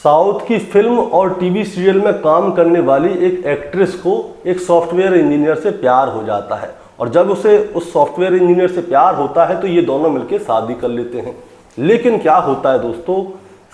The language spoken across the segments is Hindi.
साउथ की फिल्म और टीवी सीरियल में काम करने वाली एक एक्ट्रेस को एक सॉफ्टवेयर इंजीनियर से प्यार हो जाता है और जब उसे उस सॉफ्टवेयर इंजीनियर से प्यार होता है तो ये दोनों मिलकर शादी कर लेते हैं। लेकिन क्या होता है दोस्तों,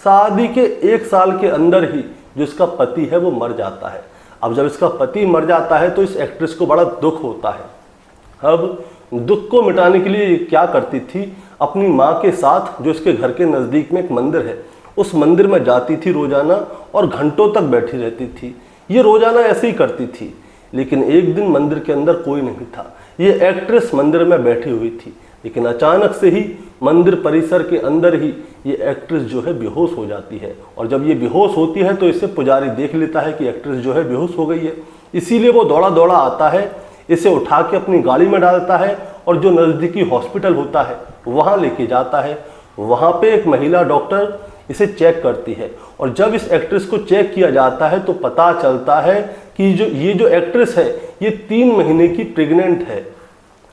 शादी के 1 साल के अंदर ही जो इसका पति है वो मर जाता है। अब जब इसका पति मर जाता है तो इस एक्ट्रेस को बड़ा दुख होता है। अब दुख को मिटाने के लिए ये क्या करती थी, अपनी माँ के साथ जो इसके घर के नज़दीक में एक मंदिर है उस मंदिर में जाती थी रोजाना और घंटों तक बैठी रहती थी। ये रोजाना ऐसे ही करती थी। लेकिन एक दिन मंदिर के अंदर कोई नहीं था। ये एक्ट्रेस मंदिर में बैठी हुई थी, लेकिन अचानक से ही मंदिर परिसर के अंदर ही ये एक्ट्रेस जो है बेहोश हो जाती है। और जब ये बेहोश होती है तो इसे पुजारी देख लेता है कि एक्ट्रेस जो है बेहोश हो गई है। इसीलिए वो दौड़ा दौड़ा आता है, इसे उठा के अपनी गाड़ी में डालता है और जो नज़दीकी हॉस्पिटल होता है वहाँ लेके जाता है। वहाँ पे एक महिला डॉक्टर इसे चेक करती है और जब इस एक्ट्रेस को चेक किया जाता है तो पता चलता है कि ये जो एक्ट्रेस है ये 3 महीने की प्रेग्नेंट है।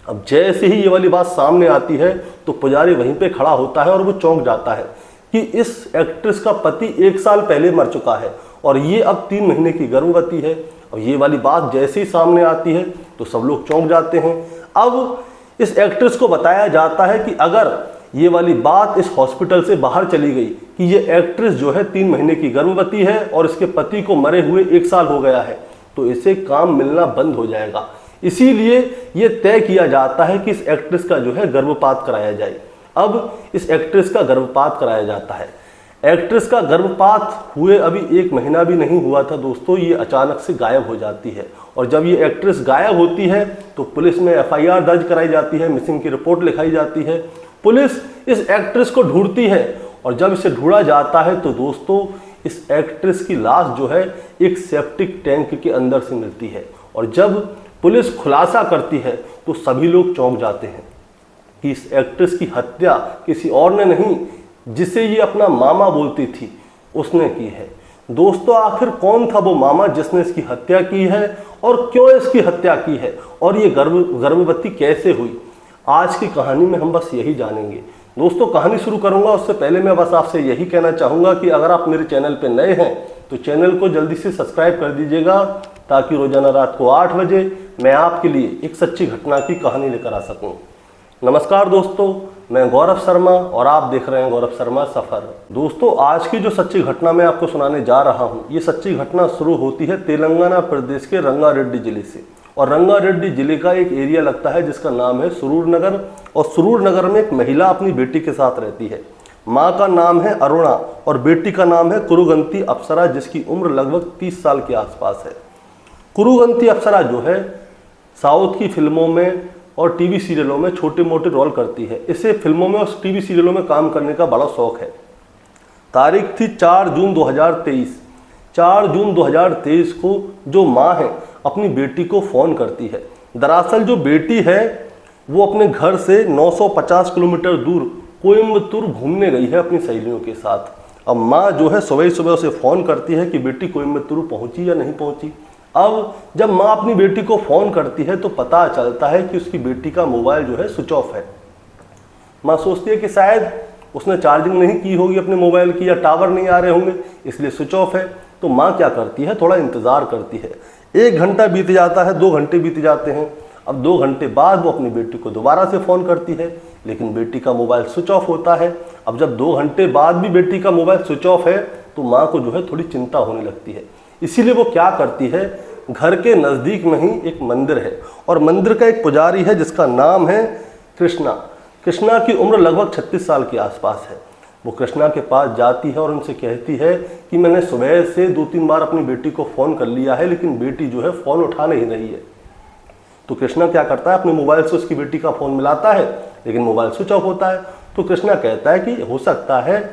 अब जैसे ही ये वाली बात सामने आती है तो पुजारी वहीं पे खड़ा होता है और वो चौंक जाता है कि इस एक्ट्रेस का पति 1 साल पहले मर चुका है और ये अब 3 महीने की गर्भवती है। और ये वाली बात जैसे ही सामने आती है तो सब लोग चौंक जाते हैं। अब इस एक्ट्रेस को बताया जाता है कि अगर ये वाली बात इस हॉस्पिटल से बाहर चली गई कि ये एक्ट्रेस जो है 3 महीने की गर्भवती है और इसके पति को मरे हुए 1 साल हो गया है तो इसे काम मिलना बंद हो जाएगा। इसीलिए ये तय किया जाता है कि इस एक्ट्रेस का जो है गर्भपात कराया जाए। अब इस एक्ट्रेस का गर्भपात कराया जाता है। एक्ट्रेस का गर्भपात हुए अभी 1 महीना भी नहीं हुआ था दोस्तों, ये अचानक से गायब हो जाती है। और जब ये एक्ट्रेस गायब होती है तो पुलिस में FIR दर्ज कराई जाती है, मिसिंग की रिपोर्ट लिखाई जाती है। पुलिस इस एक्ट्रेस को ढूंढती है और जब इसे ढूंढा जाता है तो दोस्तों इस एक्ट्रेस की लाश जो है एक सेप्टिक टैंक के अंदर से मिलती है। और जब पुलिस खुलासा करती है तो सभी लोग चौंक जाते हैं कि इस एक्ट्रेस की हत्या किसी और ने नहीं, जिसे ये अपना मामा बोलती थी, उसने की है। दोस्तों आखिर कौन था वो मामा जिसने इसकी हत्या की है और क्यों इसकी हत्या की है और ये गर्भवती कैसे हुई, आज की कहानी में हम बस यही जानेंगे। दोस्तों कहानी शुरू करूंगा उससे पहले मैं बस आपसे यही कहना चाहूँगा कि अगर आप मेरे चैनल पर नए हैं तो चैनल को जल्दी से सब्सक्राइब कर दीजिएगा ताकि रोजाना रात को 8 बजे मैं आपके लिए एक सच्ची घटना की कहानी लेकर आ सकूं। नमस्कार दोस्तों, मैं गौरव शर्मा और आप देख रहे हैं गौरव शर्मा सफ़र। दोस्तों आज की जो सच्ची घटना मैं आपको सुनाने जा रहा हूं, ये सच्ची घटना शुरू होती है तेलंगाना प्रदेश के रंगारेड्डी जिले से। और रंगारेड्डी जिले का एक एरिया लगता है जिसका नाम है सुरूर नगर। और सुरूर नगर में एक महिला अपनी बेटी के साथ रहती है। माँ का नाम है अरुणा और बेटी का नाम है कुरुगंती अप्सरा, जिसकी उम्र लगभग 30 साल के आसपास है। कुरुगंती अप्सरा जो है साउथ की फिल्मों में और टीवी सीरियलों में छोटे मोटे रोल करती है। इसे फिल्मों में और टीवी सीरियलों में काम करने का बड़ा शौक है। तारीख थी 4 जून 2023। 4 जून 2023 को जो माँ है अपनी बेटी को फ़ोन करती है। दरअसल जो बेटी है वो अपने घर से 950 किलोमीटर दूर कोयम्बतूर घूमने गई है अपनी सहेलियों के साथ। अब माँ जो है सुबह सुबह उसे फ़ोन करती है कि बेटी कोयम्बतूर पहुँची या नहीं पहुँची। अब जब माँ अपनी बेटी को फ़ोन करती है तो पता चलता है कि उसकी बेटी का मोबाइल जो है स्विच ऑफ है। माँ सोचती है कि शायद उसने चार्जिंग नहीं की होगी अपने मोबाइल की या टावर नहीं आ रहे होंगे इसलिए स्विच ऑफ है। तो माँ क्या करती है, थोड़ा इंतज़ार करती है। 1 घंटा बीत जाता है, 2 घंटे बीत जाते हैं। अब 2 घंटे बाद वो अपनी बेटी को दोबारा से फ़ोन करती है, लेकिन बेटी का मोबाइल स्विच ऑफ होता है। अब जब 2 घंटे बाद भी बेटी का मोबाइल स्विच ऑफ है तो माँ को जो है थोड़ी चिंता होने लगती है। इसीलिए वो क्या करती है, घर के नज़दीक में ही एक मंदिर है और मंदिर का एक पुजारी है जिसका नाम है कृष्णा। कृष्णा की उम्र लगभग 36 साल के आसपास है। वो कृष्णा के पास जाती है और उनसे कहती है कि मैंने सुबह से 2-3 बार अपनी बेटी को फ़ोन कर लिया है लेकिन बेटी जो है फ़ोन उठा नहीं रही है। तो कृष्णा क्या करता है, अपने मोबाइल से उसकी बेटी का फ़ोन मिलाता है लेकिन मोबाइल स्विच ऑफ होता है। तो कृष्णा कहता है कि हो सकता है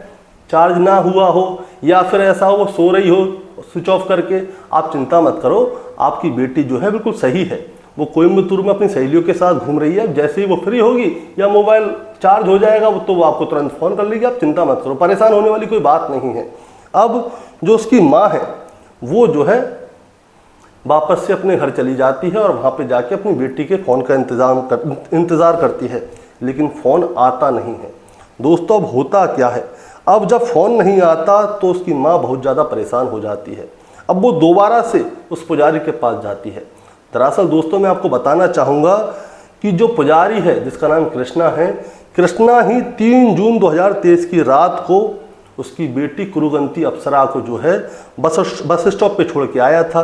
चार्ज ना हुआ हो या फिर ऐसा हो वो सो रही हो स्विच ऑफ करके। आप चिंता मत करो, आपकी बेटी जो है बिल्कुल सही है, वो कोयम्बतूर में अपनी सहेलियों के साथ घूम रही है। जैसे ही वो फ्री होगी या मोबाइल चार्ज हो जाएगा तो वो आपको तुरंत फ़ोन कर लेगी। आप चिंता मत करो, परेशान होने वाली कोई बात नहीं है। अब जो उसकी माँ है वो जो है वापस से अपने घर चली जाती है और वहाँ पे जाके अपनी बेटी के फ़ोन का इंतज़ार करती है, लेकिन फ़ोन आता नहीं है। दोस्तों अब होता क्या है, अब जब फ़ोन नहीं आता तो उसकी माँ बहुत ज़्यादा परेशान हो जाती है। अब वो दोबारा से उस पुजारी के पास जाती है। दरअसल दोस्तों मैं आपको बताना चाहूँगा कि जो पुजारी है जिसका नाम कृष्णा है, कृष्णा ही 3 जून 2023 की रात को उसकी बेटी कुरुगंती अप्सरा को जो है बस स्टॉप पे छोड़ के आया था,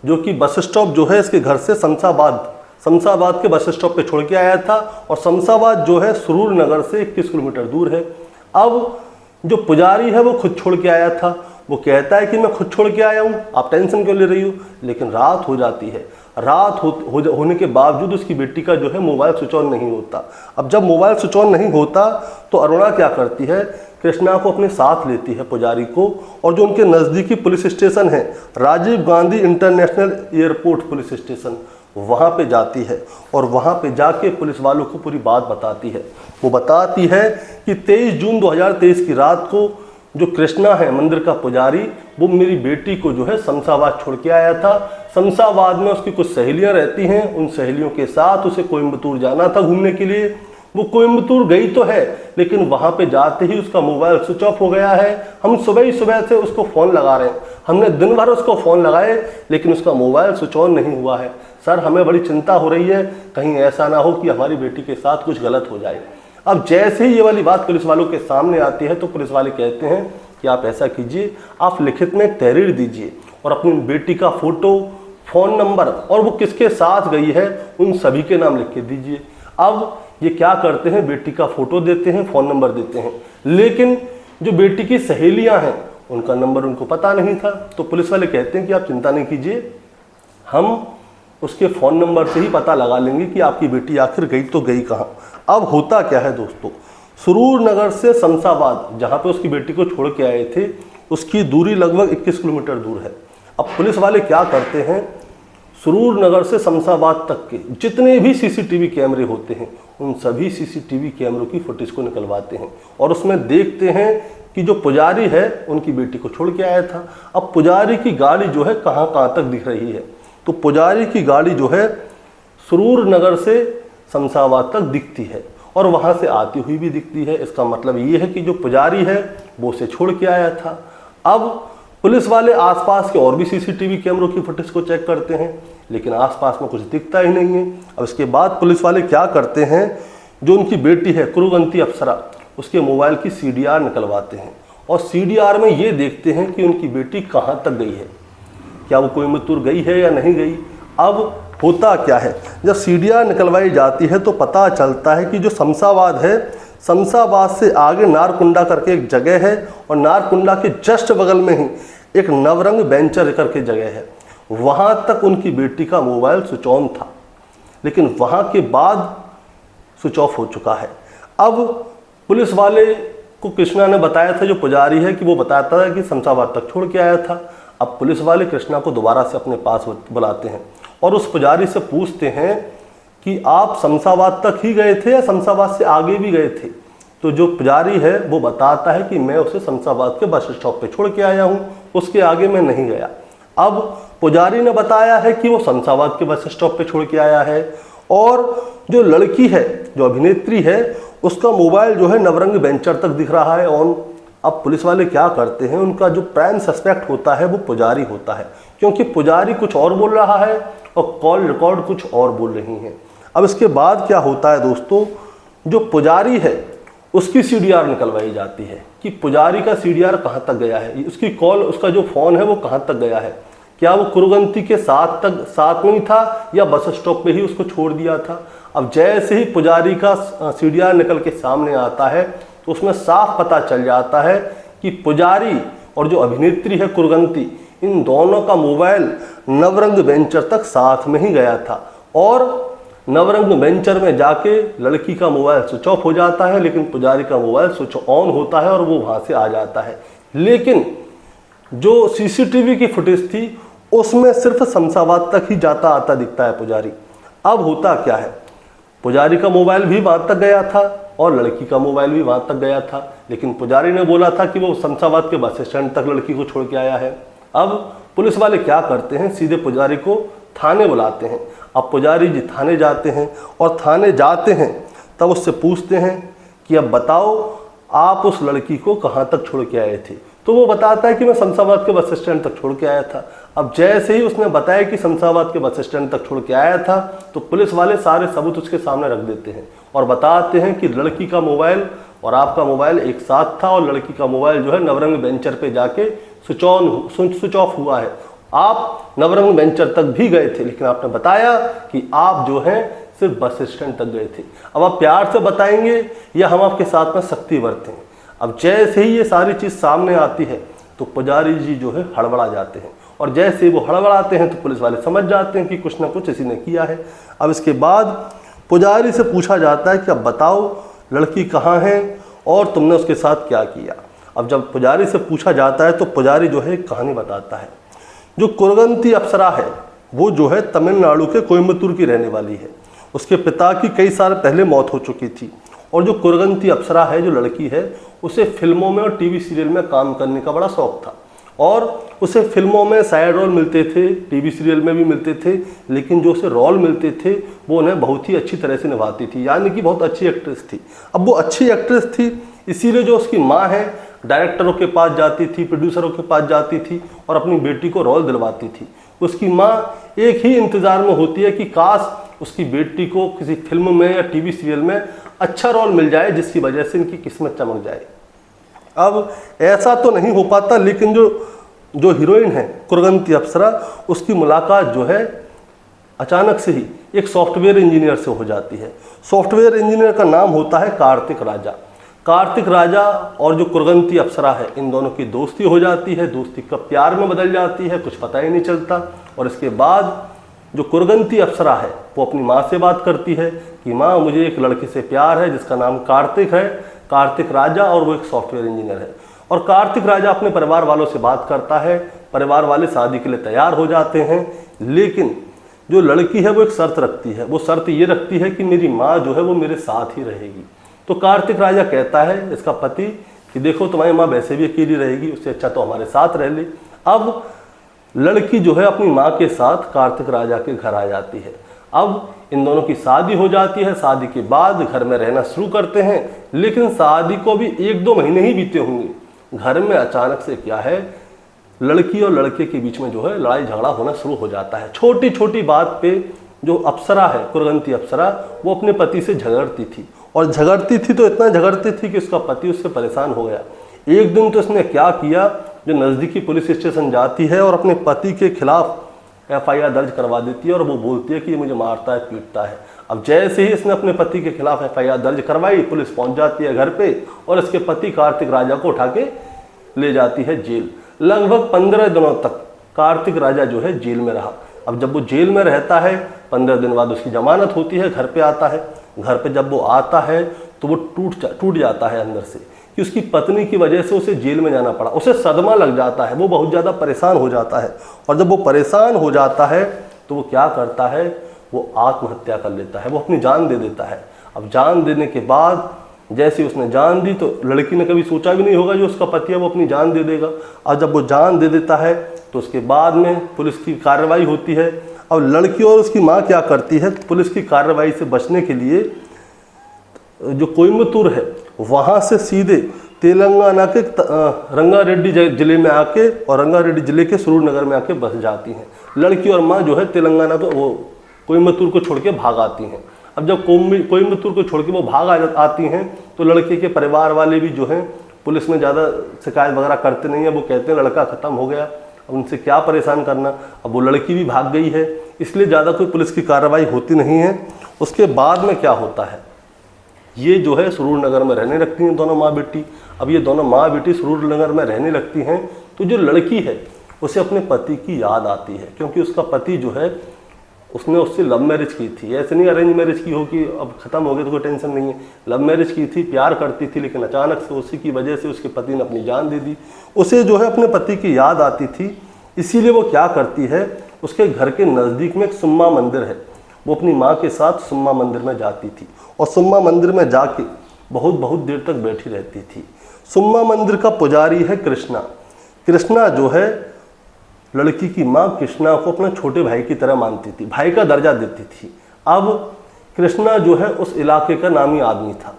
जो कि बस स्टॉप जो है इसके घर से शमशाबाद के बस स्टॉप पे छोड़ के आया था, और शमशाबाद जो है सुरूर नगर से 21 किलोमीटर दूर है। अब जो पुजारी है वो खुद छोड़ के आया था, वो कहता है कि मैं खुद छोड़ के आया हूँ, आप टेंशन क्यों ले रही हो। लेकिन रात हो जाती है, रात होने के बावजूद उसकी बेटी का जो है मोबाइल स्विच ऑन नहीं होता। अब जब मोबाइल स्विच ऑन नहीं होता तो अरुणा क्या करती है, कृष्णा को अपने साथ लेती है पुजारी को, और जो उनके नज़दीकी पुलिस स्टेशन है Rajiv Gandhi international airport police station, वहाँ पे जाती है और वहाँ पे जाके पुलिस वालों को पूरी बात बताती है। वो बताती है कि 23 जून 2023 की रात को जो कृष्णा है मंदिर का पुजारी, वो मेरी बेटी को जो है शमशाबाद छोड़ के आया था। शमशाबाद में उसकी कुछ सहेलियां रहती हैं, उन सहेलियों के साथ उसे कोयम्बतूर जाना था घूमने के लिए। वो कोयम्बतूर गई तो है, लेकिन वहाँ पे जाते ही उसका मोबाइल स्विच ऑफ हो गया है। हम सुबह ही सुबह से उसको फ़ोन लगा रहे हैं, हमने दिन भर उसको फ़ोन लगाए लेकिन उसका मोबाइल स्विच ऑन नहीं हुआ है। सर हमें बड़ी चिंता हो रही है, कहीं ऐसा ना हो कि हमारी बेटी के साथ कुछ गलत हो जाए। अब जैसे ही ये वाली बात पुलिस वालों के सामने आती है तो पुलिस वाले कहते हैं कि आप ऐसा कीजिए, आप लिखित में एक तहरीर दीजिए और अपनी बेटी का फ़ोटो, फ़ोन नंबर और वो किसके साथ गई है उन सभी के नाम लिख के दीजिए। अब ये क्या करते हैं, बेटी का फ़ोटो देते हैं, फ़ोन नंबर देते हैं, लेकिन जो बेटी की सहेलियां हैं उनका नंबर उनको पता नहीं था। तो पुलिस वाले कहते हैं कि आप चिंता नहीं कीजिए, हम उसके फ़ोन नंबर से ही पता लगा लेंगे कि आपकी बेटी आखिर गई तो गई कहाँ। अब होता क्या है दोस्तों, सुरूर नगर से शमशाबाद जहाँ पे उसकी बेटी को छोड़ के आए थे उसकी दूरी लगभग 21 किलोमीटर दूर है। अब पुलिस वाले क्या करते हैं, सुरूर नगर से शमशाबाद तक के जितने भी सीसीटीवी कैमरे होते हैं उन सभी सीसीटीवी कैमरों की फुटेज को निकलवाते हैं और उसमें देखते हैं कि जो पुजारी है उनकी बेटी को छोड़ के आया था। अब पुजारी की गाड़ी जो है कहाँ कहाँ तक दिख रही है, तो पुजारी की गाड़ी जो है सुरूर नगर से शमशाबाद तक दिखती है और वहाँ से आती हुई भी दिखती है। इसका मतलब ये है कि जो पुजारी है वो उसे छोड़ के आया था। अब पुलिस वाले आसपास के और भी सीसीटीवी कैमरों की फुटेज को चेक करते हैं, लेकिन आसपास में कुछ दिखता ही नहीं है। अब इसके बाद पुलिस वाले क्या करते हैं, जो उनकी बेटी है कुरुगंती अप्सरा, उसके मोबाइल की CDR निकलवाते हैं और CDR में ये देखते हैं कि उनकी बेटी कहाँ तक गई है, क्या वो कोयम्बतूर गई है या नहीं गई। अब होता क्या है, जब CDR निकलवाई जाती है तो पता चलता है कि जो शमशाबाद है, शमशाबाद से आगे नारकुंडा करके एक जगह है और नारकुंडा के जस्ट बगल में ही एक नवरंग वेंचर करके जगह है, वहाँ तक उनकी बेटी का मोबाइल स्विच ऑन था, लेकिन वहाँ के बाद स्विच ऑफ हो चुका है। अब पुलिस वाले को कृष्णा ने बताया था, जो पुजारी है, कि वो बताता है कि शमशाबाद तक छोड़ के आया था। अब पुलिस वाले कृष्णा को दोबारा से अपने पास बुलाते हैं और उस पुजारी से पूछते हैं कि आप शमशाबाद तक ही गए थे या शमशाबाद से आगे भी गए थे। तो जो पुजारी है वो बताता है कि मैं उसे शमशाबाद के बस स्टॉप पे छोड़ के आया हूँ, उसके आगे मैं नहीं गया। अब पुजारी ने बताया है कि वो शमशाबाद के बस स्टॉप पे छोड़ के आया है और जो लड़की है, जो अभिनेत्री है, उसका मोबाइल जो है नवरंग वेंचर तक दिख रहा है ऑन। अब पुलिस वाले क्या करते हैं, उनका जो प्राइम सस्पेक्ट होता है वो पुजारी होता है, क्योंकि पुजारी कुछ और बोल रहा है और कॉल रिकॉर्ड कुछ और बोल रही हैं। अब इसके बाद क्या होता है दोस्तों, जो पुजारी है उसकी CDR निकलवाई जाती है कि पुजारी का CDR कहाँ तक गया है, उसकी कॉल, उसका जो फ़ोन है वो कहाँ तक गया है, क्या वो कुरुगंती के साथ में ही था या बस स्टॉप पे ही उसको छोड़ दिया था। अब जैसे ही पुजारी का CDR निकल के सामने आता है तो उसमें साफ पता चल जाता है कि पुजारी और जो अभिनेत्री है कुरुगंती, इन दोनों का मोबाइल नवरंग वेंचर तक साथ में ही गया था और नवरंग वेंचर में जाके लड़की का मोबाइल स्विच ऑफ हो जाता है, लेकिन पुजारी का मोबाइल स्विच ऑन होता है और वो वहाँ से आ जाता है। लेकिन जो CCTV की फुटेज थी उसमें सिर्फ शमशाबाद तक ही जाता आता दिखता है पुजारी। अब होता क्या है, पुजारी का मोबाइल भी वहाँ तक गया था और लड़की का मोबाइल भी वहाँ तक गया था, लेकिन पुजारी ने बोला था कि वो शमशाबाद के बस स्टैंड तक लड़की को छोड़ के आया है। अब पुलिस वाले क्या करते हैं, सीधे पुजारी को थाने बुलाते हैं। अब पुजारी जी थाने जाते हैं और थाने जाते हैं तब उससे पूछते हैं कि अब बताओ आप उस लड़की को कहाँ तक छोड़ के आए थे? तो वो बताता है कि मैं शमशाबाद के बस स्टैंड तक छोड़ के आया था। अब जैसे ही उसने बताया कि शमशाबाद के बस स्टैंड तक छोड़ के आया था, तो पुलिस वाले सारे सबूत उसके सामने रख देते हैं और बताते हैं कि लड़की का मोबाइल और आपका मोबाइल एक साथ था, और लड़की का मोबाइल जो है नवरंग वेंचर पे जाके स्विच ऑफ हुआ है। आप नवरंग वेंचर तक भी गए थे, लेकिन आपने बताया कि आप जो है सिर्फ बस स्टैंड तक गए थे। अब आप प्यार से बताएंगे या हम आपके साथ में सख्ती बरतें? अब जैसे ही ये सारी चीज़ सामने आती है तो पुजारी जी जो है हड़बड़ा जाते हैं, और जैसे ही वो हड़बड़ाते हैं तो पुलिस वाले समझ जाते हैं कि कुछ ना कुछ इसी ने किया है। अब इसके बाद पुजारी से पूछा जाता है कि अब बताओ लड़की कहाँ है और तुमने उसके साथ क्या किया। अब जब पुजारी से पूछा जाता है तो पुजारी जो है एक कहानी बताता है। जो कुरगंती अप्सरा है वो जो है तमिलनाडु के कोयम्बतूर की रहने वाली है। उसके पिता की कई साल पहले मौत हो चुकी थी, और जो कुरगंती अप्सरा है, जो लड़की है, उसे फिल्मों में और टीवी सीरियल में काम करने का बड़ा शौक था, और उसे फिल्मों में साइड रोल मिलते थे, टीवी सीरियल में भी मिलते थे, लेकिन जो उसे रोल मिलते थे वो उन्हें बहुत ही अच्छी तरह से निभाती थी, यानी कि बहुत अच्छी एक्ट्रेस थी। अब वो अच्छी एक्ट्रेस थी, इसीलिए जो उसकी माँ है डायरेक्टरों के पास जाती थी, प्रोड्यूसरों के पास जाती थी और अपनी बेटी को रोल दिलवाती थी। उसकी माँ एक ही इंतज़ार में होती है कि काश उसकी बेटी को किसी फिल्म में या टीवी सीरियल में अच्छा रोल मिल जाए, जिसकी वजह से इनकी किस्मत चमक जाए। अब ऐसा तो नहीं हो पाता, लेकिन जो हीरोइन है कुरगंती अप्सरा, उसकी मुलाकात जो है अचानक से ही एक सॉफ्टवेयर इंजीनियर से हो जाती है। सॉफ्टवेयर इंजीनियर का नाम होता है कार्तिक राजा। कार्तिक राजा और जो कुरगंती अप्सरा है, इन दोनों की दोस्ती हो जाती है। दोस्ती कब प्यार में बदल जाती है कुछ पता ही नहीं चलता। और इसके बाद जो कुरगंती अप्सरा है वो अपनी माँ से बात करती है कि माँ, मुझे एक लड़के से प्यार है जिसका नाम कार्तिक है, कार्तिक राजा, और वो एक सॉफ्टवेयर इंजीनियर है। और कार्तिक राजा अपने परिवार वालों से बात करता है, परिवार वाले शादी के लिए तैयार हो जाते हैं, लेकिन जो लड़की है वो एक शर्त रखती है। वो शर्त ये रखती है कि मेरी माँ जो है वो मेरे साथ ही रहेगी। तो कार्तिक राजा कहता है इसका पति कि देखो तुम्हारी माँ वैसे भी अकेली रहेगी, उससे अच्छा तो हमारे साथ रह ले। अब लड़की जो है अपनी माँ के साथ कार्तिक राजा के घर आ जाती है। अब इन दोनों की शादी हो जाती है। शादी के बाद घर में रहना शुरू करते हैं, लेकिन शादी को भी 1-2 महीने ही बीते होंगे, घर में अचानक से क्या है, लड़की और लड़के के बीच में जो है लड़ाई झगड़ा होना शुरू हो जाता है। छोटी छोटी बात पे जो अप्सरा है, कुरगंती अप्सरा, वो अपने पति से झगड़ती थी, और झगड़ती थी तो इतना झगड़ती थी कि उसका पति उससे परेशान हो गया। एक दिन तो इसने क्या किया, जो नज़दीकी पुलिस स्टेशन जाती है और अपने पति के खिलाफ FIR दर्ज करवा देती है, और वो बोलती है कि ये मुझे मारता है, पीटता है। अब जैसे ही इसने अपने पति के खिलाफ FIR दर्ज करवाई, पुलिस पहुंच जाती है घर पे और इसके पति कार्तिक राजा को उठा के ले जाती है जेल। लगभग 15 दिनों तक कार्तिक राजा जो है जेल में रहा। अब जब वो जेल में रहता है, 15 दिन बाद उसकी जमानत होती है, घर पे आता है। घर पे जब वो आता है तो वो टूट जाता है अंदर से कि उसकी पत्नी की वजह से उसे जेल में जाना पड़ा। उसे सदमा लग जाता है, वो बहुत ज़्यादा परेशान हो जाता है, और जब वो परेशान हो जाता है तो वो क्या करता है, वो आत्महत्या कर लेता है, वो अपनी जान दे देता है। अब जान देने के बाद जैसे उसने जान दी तो लड़की ने कभी सोचा भी नहीं होगा जो उसका पति है वो अपनी जान दे देगा। और जब वो जान दे देता है तो उसके बाद में पुलिस की कार्रवाई होती है। अब लड़की और उसकी माँ क्या करती है, पुलिस की कार्रवाई से बचने के लिए जो कोयम्बतूर है वहाँ से सीधे तेलंगाना के रंगारेड्डी जिले में आके और रंगारेड्डी जिले के सुरूर नगर में आके बस जाती हैं। लड़की और माँ जो है तेलंगाना को वो कोयम्बतूर को छोड़ के भाग आती हैं। अब जब कोयम्बतूर को छोड़ के वो भाग आती हैं तो लड़के के परिवार वाले भी जो हैं पुलिस में ज़्यादा शिकायत वगैरह करते नहीं है। वो कहते हैं लड़का ख़त्म हो गया, अब उनसे क्या परेशान करना। अब वो लड़की भी भाग गई है, इसलिए ज़्यादा कोई पुलिस की कार्रवाई होती नहीं है। उसके बाद में क्या होता है, ये जो है सुरूर नगर में रहने लगती हैं दोनों माँ बेटी। अब ये दोनों माँ बेटी सुरूर नगर में रहने लगती हैं तो जो लड़की है उसे अपने पति की याद आती है, क्योंकि उसका पति जो है उसने उससे लव मैरिज की थी। ऐसे नहीं अरेंज मैरिज की हो कि अब ख़त्म हो गई तो कोई टेंशन नहीं है। लव मैरिज की थी, प्यार करती थी, लेकिन अचानक से उसी की वजह से उसके पति ने अपनी जान दे दी। उसे जो है अपने पति की याद आती थी, इसीलिए वो क्या करती है, उसके घर के नज़दीक में एक सुम्मा मंदिर है, वो अपनी माँ के साथ सुम्मा मंदिर में जाती थी और सुम्मा मंदिर में जाके बहुत देर तक बैठी रहती थी। सुम्मा मंदिर का पुजारी है कृष्णा। कृष्णा जो है लड़की की माँ कृष्णा को अपने छोटे भाई की तरह मानती थी, भाई का दर्जा देती थी। अब कृष्णा जो है उस इलाके का नामी आदमी था,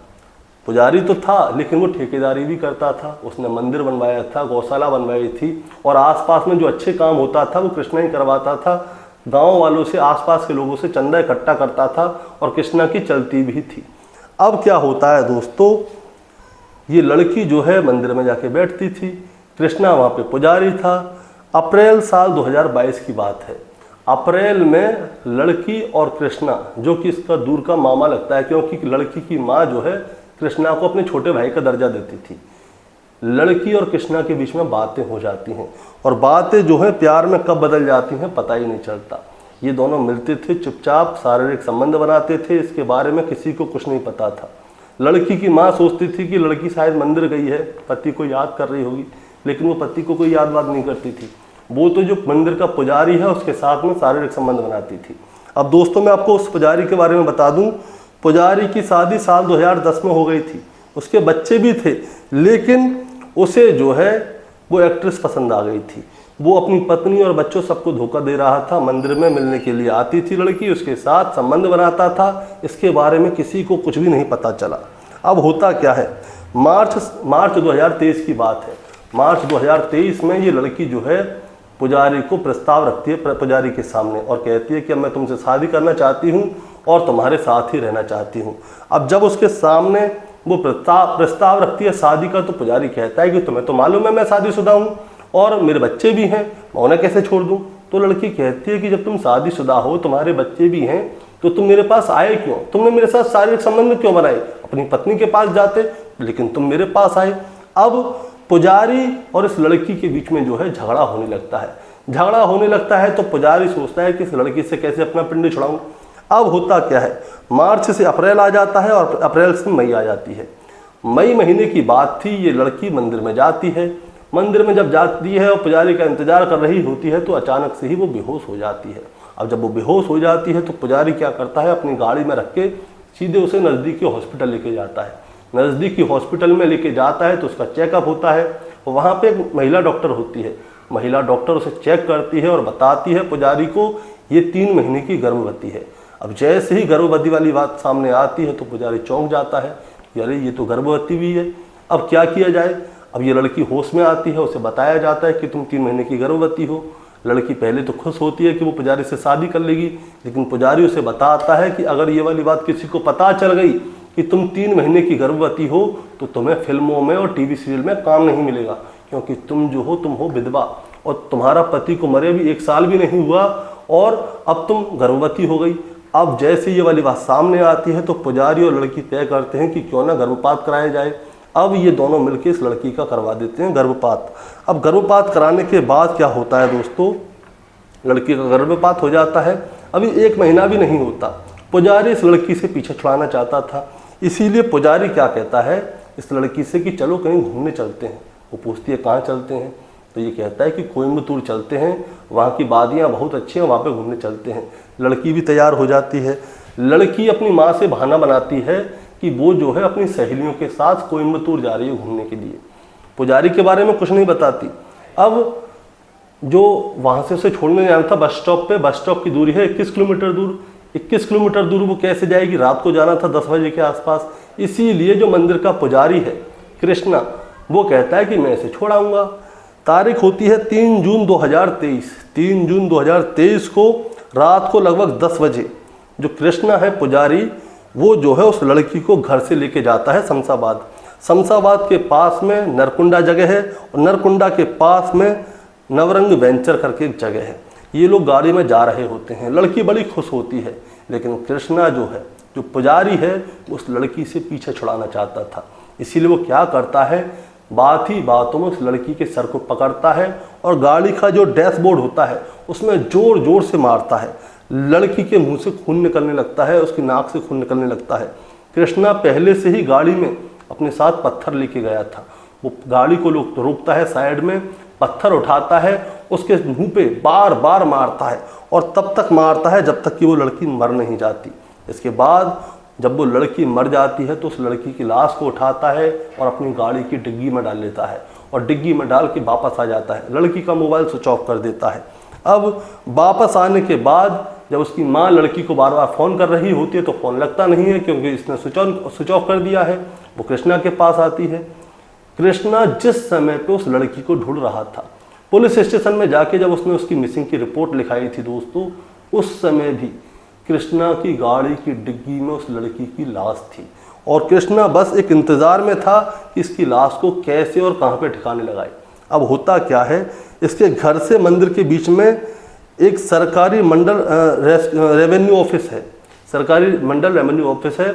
पुजारी तो था लेकिन वो ठेकेदारी भी करता था, उसने मंदिर बनवाया था, गौशाला बनवाई थी और आसपास में जो अच्छे काम होता था वो कृष्णा ही करवाता था। गांव वालों से, आसपास के लोगों से चंदा इकट्ठा करता था और कृष्णा की चलती भी थी। अब क्या होता है दोस्तों, ये लड़की जो है मंदिर में जाके बैठती थी, कृष्णा वहाँ पे पुजारी था। अप्रैल साल 2022 की बात है। अप्रैल में लड़की और कृष्णा, जो कि इसका दूर का मामा लगता है क्योंकि लड़की की माँ जो है कृष्णा को अपने छोटे भाई का दर्जा देती थी, लड़की और कृष्णा के बीच में बातें हो जाती हैं और बातें जो है प्यार में कब बदल जाती हैं पता ही नहीं चलता। ये दोनों मिलते थे, चुपचाप शारीरिक संबंध बनाते थे, इसके बारे में किसी को कुछ नहीं पता था। लड़की की माँ सोचती थी कि लड़की शायद मंदिर गई है, पति को याद कर रही होगी, लेकिन वो पति को कोई याद वाद नहीं करती थी। वो तो जो मंदिर का पुजारी है उसके साथ में शारीरिक संबंध बनाती थी। अब दोस्तों मैं आपको उस पुजारी के बारे में बता दूं, पुजारी की शादी साल 2010 में हो गई थी, उसके बच्चे भी थे, लेकिन उसे जो है वो एक्ट्रेस पसंद आ गई थी। वो अपनी पत्नी और बच्चों सबको धोखा दे रहा था। मंदिर में मिलने के लिए आती थी लड़की, उसके साथ संबंध बनाता था, इसके बारे में किसी को कुछ भी नहीं पता चला। अब होता क्या है, मार्च 2023 की बात है। मार्च 2023 में ये लड़की जो है पुजारी को प्रस्ताव रखती है पुजारी के सामने और कहती है कि अब मैं तुमसे शादी करना चाहती हूँ और तुम्हारे साथ ही रहना चाहती हूँ। अब जब उसके सामने वो प्रस्ताव रखती है शादी का, तो पुजारी कहता है कि तुम्हें तो मालूम है मैं शादीशुदा हूँ और मेरे बच्चे भी हैं, मैं उन्हें कैसे छोड़ दूँ। तो लड़की कहती है कि जब तुम शादीशुदा हो, तुम्हारे बच्चे भी हैं, तो तुम मेरे पास आए क्यों? तुमने मेरे साथ शारीरिक संबंध क्यों बनाए? अपनी पत्नी के पास जाते, लेकिन तुम मेरे पास आए। अब पुजारी और इस लड़की के बीच में जो है झगड़ा होने लगता है। तो पुजारी सोचता है कि इस लड़की से कैसे अपना पिंड छुड़ाऊं। अब होता क्या है, मार्च से अप्रैल आ जाता है और अप्रैल से मई आ जाती है। मई महीने की बात थी, ये लड़की मंदिर में जाती है। मंदिर में जब जाती है और पुजारी का इंतजार कर रही होती है तो अचानक से ही वो बेहोश हो जाती है। अब जब वो बेहोश हो जाती है तो पुजारी क्या करता है, अपनी गाड़ी में रख के सीधे उसे नज़दीकी हॉस्पिटल लेके जाता है। नज़दीकी हॉस्पिटल में लेके जाता है तो उसका चेकअप होता है। वहाँ पे एक महिला डॉक्टर होती है, महिला डॉक्टर उसे चेक करती है और बताती है पुजारी को ये 3 महीने की गर्भवती है। अब जैसे ही गर्भवती वाली बात सामने आती है तो पुजारी चौंक जाता है कि अरे ये तो गर्भवती भी है, अब क्या किया जाए। अब ये लड़की होश में आती है, उसे बताया जाता है कि तुम 3 महीने की गर्भवती हो। लड़की पहले तो खुश होती है कि वो पुजारी से शादी कर लेगी, लेकिन पुजारी उसे बताता है कि अगर ये वाली बात किसी को पता चल गई कि तुम 3 महीने की गर्भवती हो तो तुम्हें फिल्मों में और टीवी सीरियल में काम नहीं मिलेगा, क्योंकि तुम हो विधवा और तुम्हारा पति को मरे भी 1 साल भी नहीं हुआ और अब तुम गर्भवती हो गई। अब जैसे ये वाली बात सामने आती है तो पुजारी और लड़की तय करते हैं कि क्यों ना गर्भपात कराया जाए। अब ये दोनों मिलकर इस लड़की का करवा देते हैं गर्भपात। अब गर्भपात कराने के बाद क्या होता है दोस्तों, लड़की का गर्भपात हो जाता है। अभी 1 महीना भी नहीं होता, पुजारी इस लड़की से पीछे छुड़ाना चाहता था, इसीलिए पुजारी क्या कहता है इस लड़की से कि चलो कहीं घूमने चलते हैं। वो पूछती है कहाँ चलते हैं, तो ये कहता है कि कोयम्बतूर चलते हैं, वहाँ की वादियाँ बहुत अच्छी हैं, वहाँ पे घूमने चलते हैं। लड़की भी तैयार हो जाती है। लड़की अपनी माँ से बहाना बनाती है कि वो जो है अपनी सहेलियों के साथ कोयम्बतूर जा रही है घूमने के लिए। पुजारी के बारे में कुछ नहीं बताती। अब जो वहाँ से उसे छोड़ने जाना था बस स्टॉप पे, बस स्टॉप की दूरी है 21 किलोमीटर दूर। 21 किलोमीटर दूर वो कैसे जाएगी, रात को जाना था 10 बजे के आसपास। इसीलिए जो मंदिर का पुजारी है कृष्णा, वो कहता है कि मैं इसे छोड़ाऊंगा। तारीख होती है 3 जून 2023। 3 जून 2023 को रात को लगभग 10 बजे जो कृष्णा है पुजारी, वो जो है उस लड़की को घर से लेके जाता है शमशाबाद। शमशाबाद के पास में नरकुंडा जगह है और नरकुंडा के पास में नवरंग वेंचर करके एक जगह है। ये लोग गाड़ी में जा रहे होते हैं। लड़की बड़ी खुश होती है, लेकिन कृष्णा जो है, जो पुजारी है, उस लड़की से पीछे छुड़ाना चाहता था। इसीलिए वो क्या करता है, बात ही बातों में उस लड़की के सर को पकड़ता है और गाड़ी का जो डैशबोर्ड होता है उसमें जोर जोर से मारता है। लड़की के मुंह से खून निकलने लगता है, उसकी नाक से खून निकलने लगता है। कृष्णा पहले से ही गाड़ी में अपने साथ पत्थर लेके गया था। वो गाड़ी को रोकता है, साइड में पत्थर उठाता है, उसके मुंह पे बार बार मारता है और तब तक मारता है जब तक कि वो लड़की मर नहीं जाती। इसके बाद जब वो लड़की मर जाती है तो उस लड़की की लाश को उठाता है और अपनी गाड़ी की डिग्गी में डाल लेता है और डिग्गी में डाल के वापस आ जाता है। लड़की का मोबाइल स्विच ऑफ कर देता है। अब वापस आने के बाद जब उसकी माँ लड़की को बार बार फ़ोन कर रही होती है तो फ़ोन लगता नहीं है क्योंकि इसने स्विच ऑफ कर दिया है। वो कृष्णा के पास आती है। कृष्णा जिस समय पे उस लड़की को ढूंढ रहा था, पुलिस स्टेशन में जाके जब उसने उसकी मिसिंग की रिपोर्ट लिखाई थी दोस्तों, उस समय भी कृष्णा की गाड़ी की डिग्गी में उस लड़की की लाश थी और कृष्णा बस एक इंतज़ार में था कि इसकी लाश को कैसे और कहाँ पे ठिकाने लगाए। अब होता क्या है, इसके घर से मंदिर के बीच में एक सरकारी मंडल रेवेन्यू ऑफिस है, सरकारी मंडल रेवेन्यू ऑफिस है।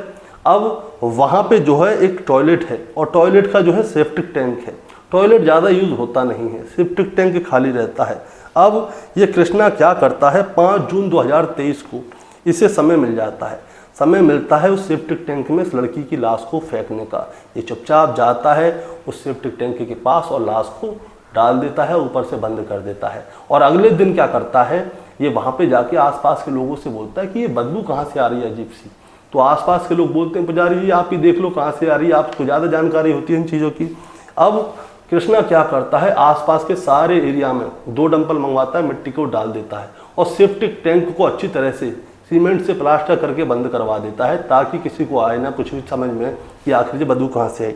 अब वहाँ पे जो है एक टॉयलेट है और टॉयलेट का जो है सेप्टिक टैंक है। टॉयलेट ज़्यादा यूज़ होता नहीं है, सेप्टिक टैंक खाली रहता है। अब ये कृष्णा क्या करता है, 5 जून 2023 को इसे समय मिल जाता है, समय मिलता है उस सेप्टिक टैंक में इस लड़की की लाश को फेंकने का। ये चुपचाप जाता है उस सेप्टिक टैंक के पास और लाश को डाल देता है, ऊपर से बंद कर देता है। और अगले दिन क्या करता है, ये वहाँ पे जाके आसपास के लोगों से बोलता है कि ये बदबू कहाँ से आ रही है अजीब सी। तो आसपास के लोग बोलते हैं पुजारी जी आप ही देख लो कहाँ से आ रही है, आपको ज़्यादा जानकारी होती है इन चीज़ों की। अब कृष्णा क्या करता है, आसपास के सारे एरिया में 2 डंपल मंगवाता है, मिट्टी को डाल देता है और सेप्टिक टैंक को अच्छी तरह से सीमेंट से प्लास्टर करके बंद करवा देता है ताकि किसी को आए ना कुछ भी समझ में कि आखिर ये बदबू कहाँ से आई।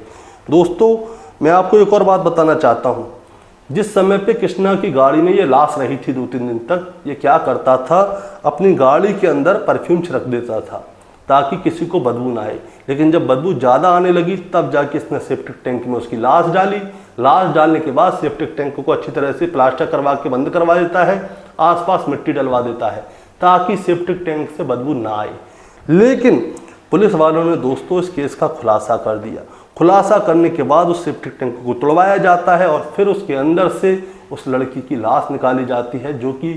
दोस्तों मैं आपको एक और बात बताना चाहता हूँ, जिस समय पे कृष्णा की गाड़ी में ये लाश रही थी 2-3 दिन तक, ये क्या करता था, अपनी गाड़ी के अंदर परफ्यूम छिड़क देता था ताकि किसी को बदबू ना आए। लेकिन जब बदबू ज़्यादा आने लगी तब जाके इसने सेप्टिक टैंक में उसकी लाश डाली। लाश डालने के बाद सेप्टिक टैंक को अच्छी तरह से प्लास्टर करवा के बंद करवा देता है, आसपास मिट्टी डलवा देता है ताकि सेप्टिक टैंक से बदबू ना आए। लेकिन पुलिस वालों ने दोस्तों इस केस का खुलासा कर दिया। खुलासा करने के बाद उस सेप्टिक टैंक को तोड़वाया जाता है और फिर उसके अंदर से उस लड़की की लाश निकाली जाती है जो कि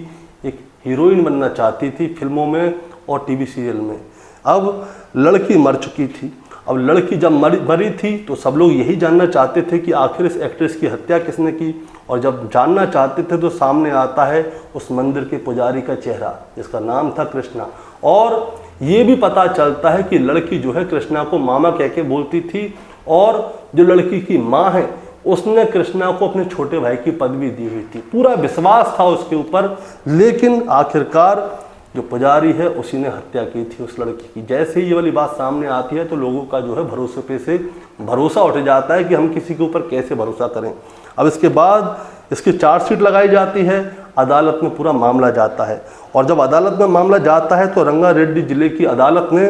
एक हीरोइन बनना चाहती थी फिल्मों में और टीवी सीरियल में। अब लड़की मर चुकी थी। अब लड़की जब मरी थी तो सब लोग यही जानना चाहते थे कि आखिर इस एक्ट्रेस की हत्या किसने की, और जब जानना चाहते थे तो सामने आता है उस मंदिर के पुजारी का चेहरा जिसका नाम था कृष्णा। और ये भी पता चलता है कि लड़की जो है कृष्णा को मामा कह के बोलती थी और जो लड़की की माँ है उसने कृष्णा को अपने छोटे भाई की पदवी दी हुई थी। पूरा विश्वास था उसके ऊपर, लेकिन आखिरकार जो पुजारी है उसी ने हत्या की थी उस लड़की की। जैसे ही ये वाली बात सामने आती है तो लोगों का जो है भरोसे पे से भरोसा उठ जाता है कि हम किसी के ऊपर कैसे भरोसा करें। अब इसके बाद इसकी चार्जशीट लगाई जाती है, अदालत में पूरा मामला जाता है और जब अदालत में मामला जाता है तो रंगारेड्डी जिले की अदालत ने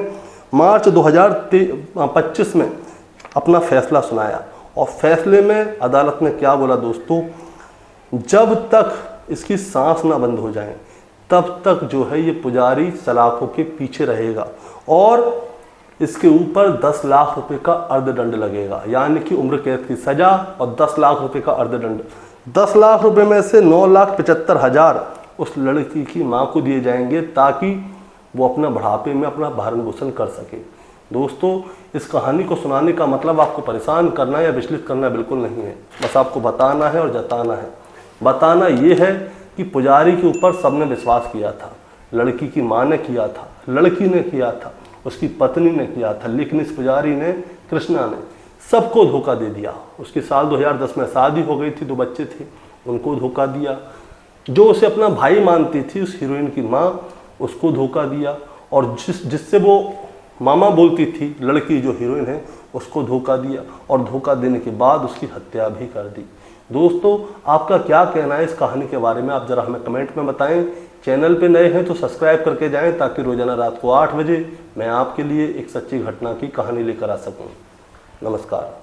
मार्च 2025 में अपना फैसला सुनाया। और फैसले में अदालत ने क्या बोला दोस्तों, जब तक इसकी सांस ना बंद हो जाए तब तक जो है ये पुजारी सलाखों के पीछे रहेगा और इसके ऊपर 10 लाख रुपए का अर्धदंड लगेगा, यानी कि उम्र कैद की सजा और 10 लाख रुपए का अर्धदंड। 10 लाख रुपए में से 9,75,000 उस लड़की की माँ को दिए जाएंगे ताकि वो अपना बुढ़ापे में अपना भरण पोषण कर सके। दोस्तों इस कहानी को सुनाने का मतलब आपको परेशान करना या विचलित करना बिल्कुल नहीं है, बस आपको बताना है और जताना है। बताना ये है कि पुजारी के ऊपर सबने विश्वास किया था, लड़की की माँ ने किया था, लड़की ने किया था, उसकी पत्नी ने किया था, लेकिन इस पुजारी ने, कृष्णा ने सबको धोखा दे दिया। उसकी साल 2010 में शादी हो गई थी, 2 बच्चे थे, उनको धोखा दिया। जो उसे अपना भाई मानती थी उस हीरोइन की माँ, उसको धोखा दिया और जिससे वो मामा बोलती थी, लड़की जो हीरोइन है, उसको धोखा दिया और धोखा देने के बाद उसकी हत्या भी कर दी। दोस्तों आपका क्या कहना है इस कहानी के बारे में, आप ज़रा हमें कमेंट में बताएं। चैनल पे नए हैं तो सब्सक्राइब करके जाएं ताकि रोजाना रात को 8 बजे मैं आपके लिए एक सच्ची घटना की कहानी लेकर आ सकूं। नमस्कार।